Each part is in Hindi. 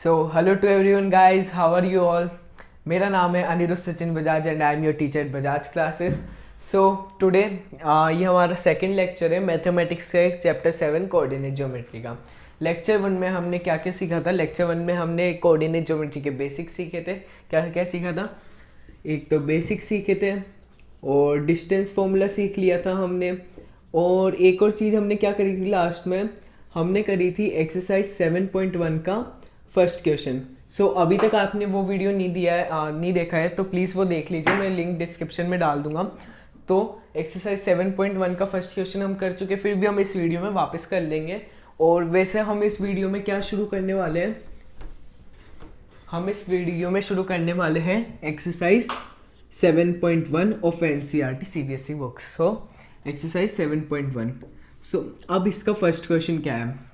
So hello to everyone guys, how are you all. मेरा नाम है Anirudh Sachin Bajaj and I am your teacher at Bajaj classes. So today ये हमारा सेकंड लेक्चर है मैथमेटिक्स के चैप्टर 7 कोऑर्डिनेट ज्योमेट्री का। लेक्चर 1 में हमने क्या क्या सीखा था। लेक्चर 1 में हमने कोऑर्डिनेट ज्योमेट्री के बेसिक्स सीखे थे। क्या क्या सीखा था? एक तो बेसिक्स सीखे थे और डिस्टेंस फॉर्मूला सीख लिया था हमने। और एक और चीज़ हमने क्या करी थी लास्ट में, हमने करी थी एक्सरसाइज 7.1 का फर्स्ट क्वेश्चन। सो अभी तक आपने वो वीडियो नहीं दिया है, नहीं देखा है तो प्लीज़ वो देख लीजिए, मैं लिंक डिस्क्रिप्शन में डाल दूंगा। तो एक्सरसाइज 7.1 का फर्स्ट क्वेश्चन हम कर चुके, फिर भी हम इस वीडियो में वापस कर लेंगे। और वैसे हम इस वीडियो में क्या शुरू करने वाले हैं, हम इस वीडियो में शुरू करने वाले हैं exercise 7.1 of NCERT CBSE books. So exercise 7.1। सो अब इसका फर्स्ट क्वेश्चन क्या है,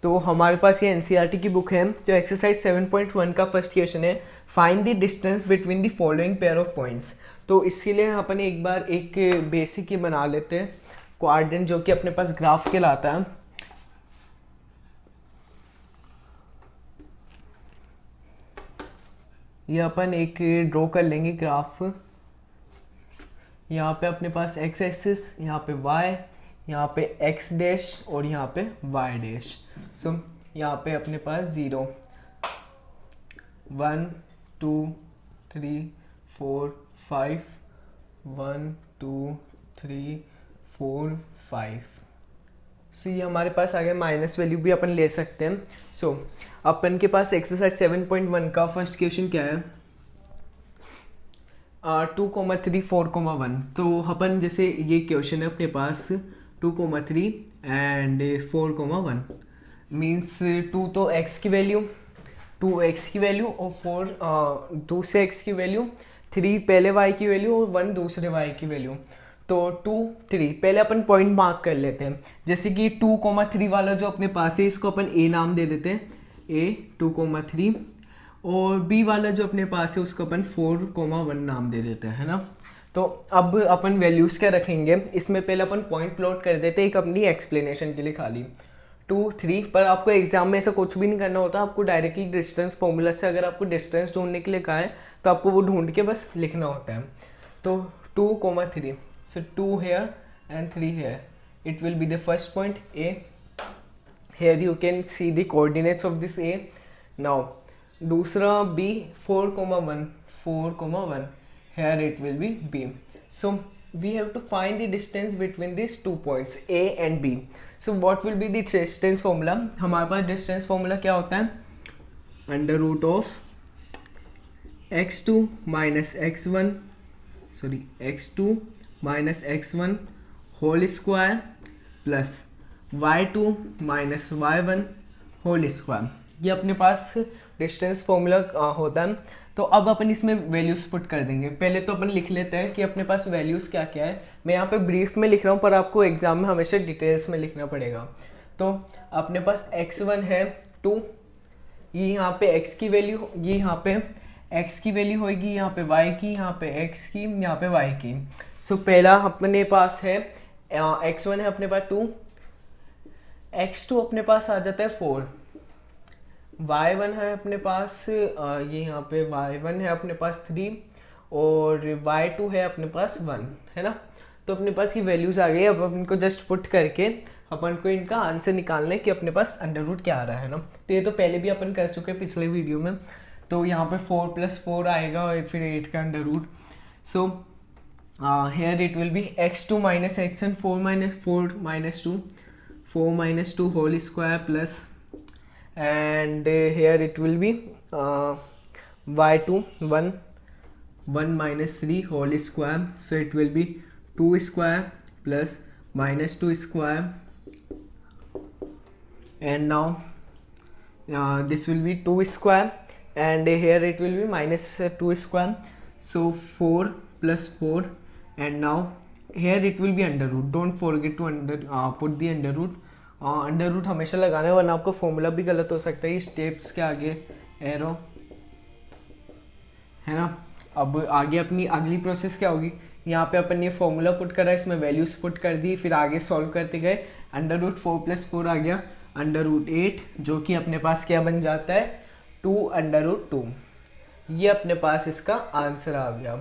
तो हमारे पास ये एनसीईआरटी की बुक है। तो एक्सरसाइज 7.1 का फर्स्ट क्वेश्चन है, find the distance between the following pair of points. तो इसके लिए अपन एक बार एक बेसिक ही बना लेते हैं, कोऑर्डिनेट जो कि अपने पास ग्राफ के लाता है। ये अपन एक ड्रॉ कर लेंगे ग्राफ। यहाँ पे अपने पास एक्स एक्सिस, यहाँ पे वाई, यहाँ पे एक्स डैश और यहाँ पे वाई डैश। सो यहाँ पे अपने पास 0 1 2 3 4 5 1 2 3 4 5। सो ये हमारे पास आ गया, माइनस वैल्यू भी अपन ले सकते हैं। सो अपन के पास एक्सरसाइज 7.1 का फर्स्ट क्वेश्चन क्या है, 2,3 4,1। तो अपन जैसे ये क्वेश्चन है अपने पास 2,3 एंड 4,1 मीन्स 2 तो x की वैल्यू, 2x की वैल्यू और 4 दूसरे x की वैल्यू, 3 पहले y की वैल्यू और 1 दूसरे y की वैल्यू। तो 2 3 पहले अपन पॉइंट मार्क कर लेते हैं। जैसे कि 2,3 वाला जो अपने पास है इसको अपन a नाम दे देते हैं, a 2,3। और b वाला जो अपने पास है उसको अपन 4,1 नाम दे देते हैं, है ना। तो अब अपन वैल्यूज़ क्या रखेंगे, इसमें पहले अपन पॉइंट प्लॉट कर देते हैं एक अपनी एक्सप्लेनेशन के लिए खाली 2 3। पर आपको एग्जाम में ऐसा कुछ भी नहीं करना होता, आपको डायरेक्टली डिस्टेंस फॉर्मूला से अगर आपको डिस्टेंस ढूंढने के लिए कहा है तो आपको वो ढूंढ के बस लिखना होता है। तो 2,3, so 2 here and 3 here, it will be the first point A। here you can see the coordinates of this A। now दूसरा B 4,1 here it will be B। so we have to find the distance between these two points A and B। so what will be the distance formula, हमारे पास distance formula क्या होता है, under root of x2 minus x1 sorry x2 minus x1 whole square plus y2 minus y1 whole square. ये अपने पास डिस्टेंस फॉर्मूला होता है। तो अब अपन इसमें वैल्यूज़ पुट कर देंगे। पहले तो अपन लिख लेते हैं कि अपने पास वैल्यूज़ क्या क्या है। मैं यहाँ पे ब्रीफ में लिख रहा हूँ पर आपको एग्जाम में हमेशा डिटेल्स में लिखना पड़ेगा। तो अपने पास x1 है 2, ये यहाँ पे x की वैल्यू, ये यहाँ पे x की वैल्यू होगी, यहाँ पे y की, यहाँ पे x की, यहाँ पे y की। सो पहला अपने पास है x1 है अपने पास 2, x2 अपने पास आ जाता है 4, y1 है अपने पास ये यहाँ पे y1 है अपने पास 3 और y2 है अपने पास 1, है ना। तो अपने पास ये वैल्यूज़ आ गई। अब अपन इनको जस्ट पुट करके अपन को इनका आंसर निकालना है कि अपने पास अंडर रूट क्या आ रहा है ना। तो ये तो पहले भी अपन कर चुके हैं पिछले वीडियो में। तो यहाँ पे 4 + 4 आएगा और फिर 8 का under root. So here it will be x2 minus x1 4 minus 2 4 minus 2 whole square plus and here it will be y2 1 minus 3 whole square, so it will be 2 square plus minus 2 square and now this will be 2 square and here it will be minus 2 square, so 4 plus 4 and now here it will be under root, don't forget to put the under root। Under root हमेशा लगाना है वरना आपका फॉर्मूला भी गलत हो सकता है। स्टेप्स के आगे एरो, है ना। अब आगे अपनी अगली प्रोसेस क्या होगी, यहाँ पे अपन ये फॉर्मूला पुट करा, इसमें वैल्यूज पुट कर दी, फिर आगे सॉल्व करते गए। अंडर रूट 4 + 4 आ गया अंडर रूट 8, जो कि अपने पास क्या बन जाता है 2/2। ये अपने पास इसका आंसर आ गया।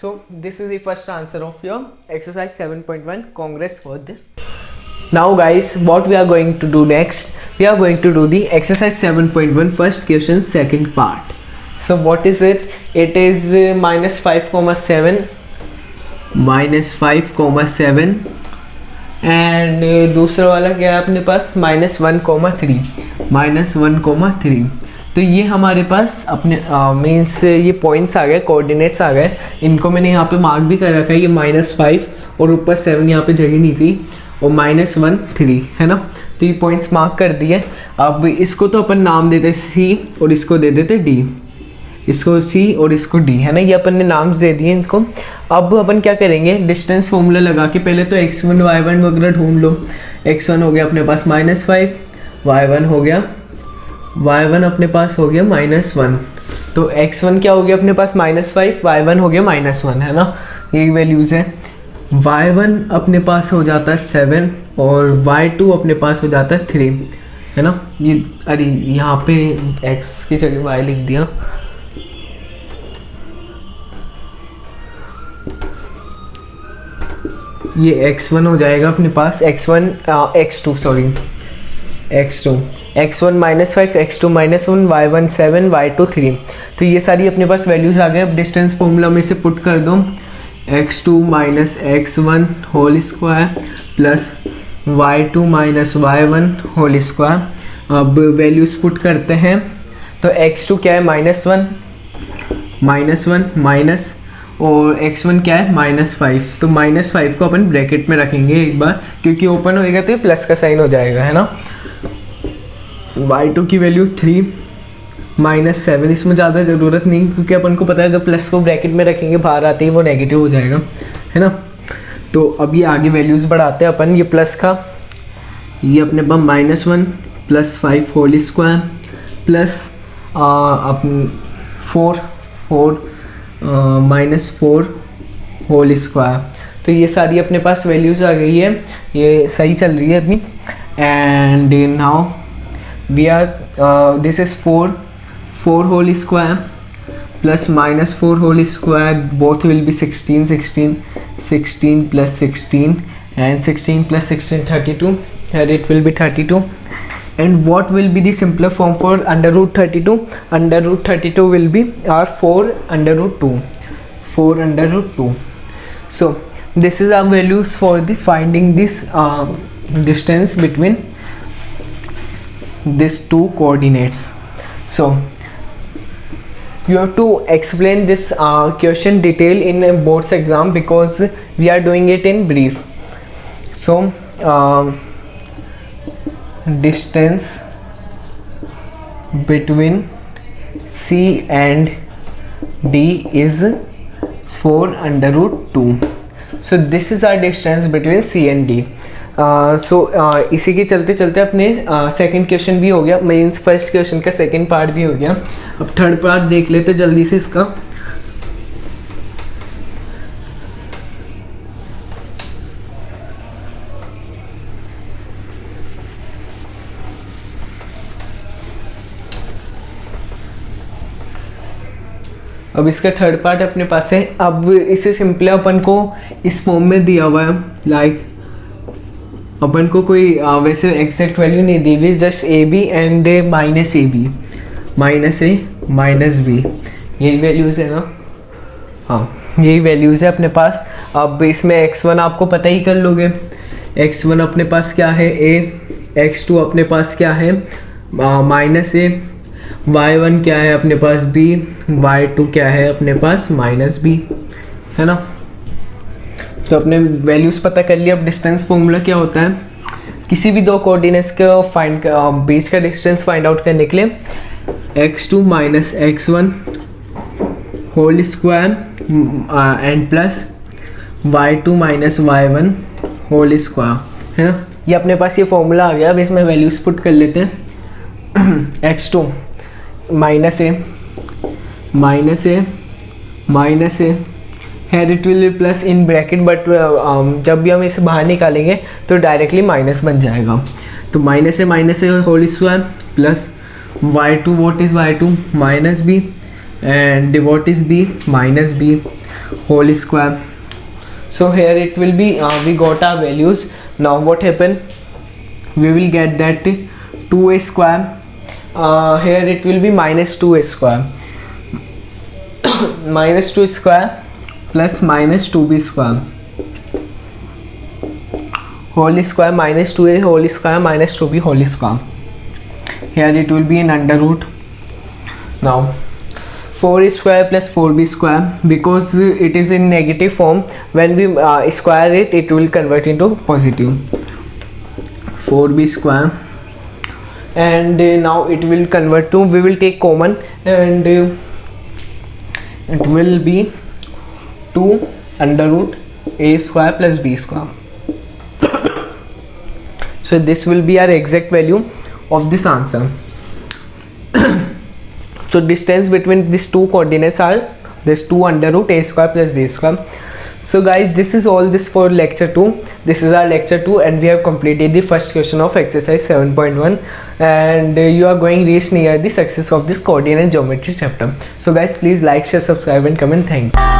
So this is the first answer of your exercise 7.1. Congress for this. Now guys, what we are going to do next, we are going to do the exercise 7.1 first question second part. So what is it? It is minus 5,7 and दूसरा वाला क्या है अपने पास -1,3 तो ये हमारे पास अपने मीन्स ये पॉइंट्स आ गए, कोऑर्डिनेट्स आ गए। इनको मैंने यहाँ पे मार्क भी कर रखा है, ये -5 और ऊपर 7 यहाँ पे जगह नहीं थी और -1,3 है ना, तो ये पॉइंट्स मार्क कर दिए। अब इसको तो अपन नाम देते C और इसको दे देते D, इसको C और इसको D है ना, ये अपन ने नाम्स दे दिए इनको। अब अपन क्या करेंगे, डिस्टेंस फॉर्मूला लगा के पहले तो x1 y1 वगैरह ढूंढ लो। x1 हो गया अपने पास -5, y1 हो गया, y1 अपने पास हो गया -1, तो x1 क्या हो गया अपने पास -5, y1 हो गया -1 है ना, ये वैल्यूज़ है। y1 अपने पास हो जाता है 7 और y2 अपने पास हो जाता है 3 है ना। ये अरे यहाँ पे x की जगह y लिख दिया, ये x1 हो जाएगा अपने पास x1 x2 sorry x2 x1 -5 x2 -1 y1 7 y2 3, तो ये सारी अपने पास वैल्यूज़ आ गए। अब डिस्टेंस फॉर्मूला में से पुट कर दो, x2 - x1 whole square plus y2 - y1 whole square. अब वैल्यूज़ पुट करते हैं, तो x2 क्या है -1 माइनस और x1 क्या है -5, तो -5 को अपन ब्रैकेट में रखेंगे एक बार, क्योंकि ओपन होएगा तो ये प्लस का साइन हो जाएगा है ना। y2 की वैल्यू 3 -7, इसमें ज़्यादा ज़रूरत नहीं क्योंकि अपन को पता है अगर प्लस को ब्रैकेट में रखेंगे बाहर आते ही वो नेगेटिव हो जाएगा है ना। तो अब ये आगे वैल्यूज़ बढ़ाते हैं अपन, ये प्लस का ये अपने पास -1 + 5 whole square plus -4 whole square, तो ये सारी अपने पास वैल्यूज़ आ गई है, ये सही चल रही है अभी। And now we are this is 4 whole square plus -4 whole square, both will be 16 + 16 and 16 + 16 32, and it will be 32. And what will be the simpler form for √32? √32 will be our 4√2. So this is our values for the finding this distance between these two coordinates. So you have to explain this question detail in a board's exam because we are doing it in brief. So distance between C and D is 4√2. So this is our distance between C and D. इसी के चलते चलते अपने सेकंड क्वेश्चन भी हो गया, मीन्स फर्स्ट क्वेश्चन का सेकंड पार्ट भी हो गया। अब थर्ड पार्ट देख लेते जल्दी से इसका। अब इसका थर्ड पार्ट अपने पास है। अब इसे सिंपली अपन को इस फॉर्म में दिया हुआ है, लाइक अपन को कोई वैसे एग्जैक्ट वैल्यू नहीं दी हुई, just AB and -AB -A -B, यही वैल्यूज़ है ना, हाँ यही वैल्यूज़ है अपने पास। अब इसमें x1 आपको पता ही कर लोगे, x1 अपने पास क्या है A, x2 अपने पास क्या है -A, y1 क्या है अपने पास B, y2 क्या है अपने पास -B है ना। तो अपने वैल्यूज़ पता कर लिया। अब डिस्टेंस फॉर्मूला क्या होता है, किसी भी दो कोऑर्डिनेट्स का बीच का डिस्टेंस फाइंड आउट करने के लिए x2 - x1 whole square and plus y2 - y1 whole square है ना। ये अपने पास ये फॉर्मूला आ गया। अब इसमें वैल्यूज़ पुट कर लेते हैं। x2 -a है, it will B plus in bracket, but जब भी हम इसे बाहर निकालेंगे तो डायरेक्टली माइनस बन जाएगा। तो -a whole square plus y2, what is y2? Minus b, and what is b? Minus b whole square. So here it will be we got our values. Now what happened? We will get that 2a square, here it will be minus 2a square minus 2 square plus minus 2b square whole square minus 2a whole square minus 2b whole square. Here it will be in under root. Now 4a square plus 4b square, because it is in negative form, when we square it, it will convert into positive. 4b square, and now it will convert to, we will take common, and it will be 2 under root a square plus b square. So this will be our exact value of this answer. So distance between these two coordinates are this 2 under root a square plus b square. So guys, this is all this for lecture 2. This is our lecture 2, and we have completed the first question of exercise 7.1, and you are going reach near the success of this coordinate geometry chapter. So guys, please like, share, subscribe and comment. Thank you.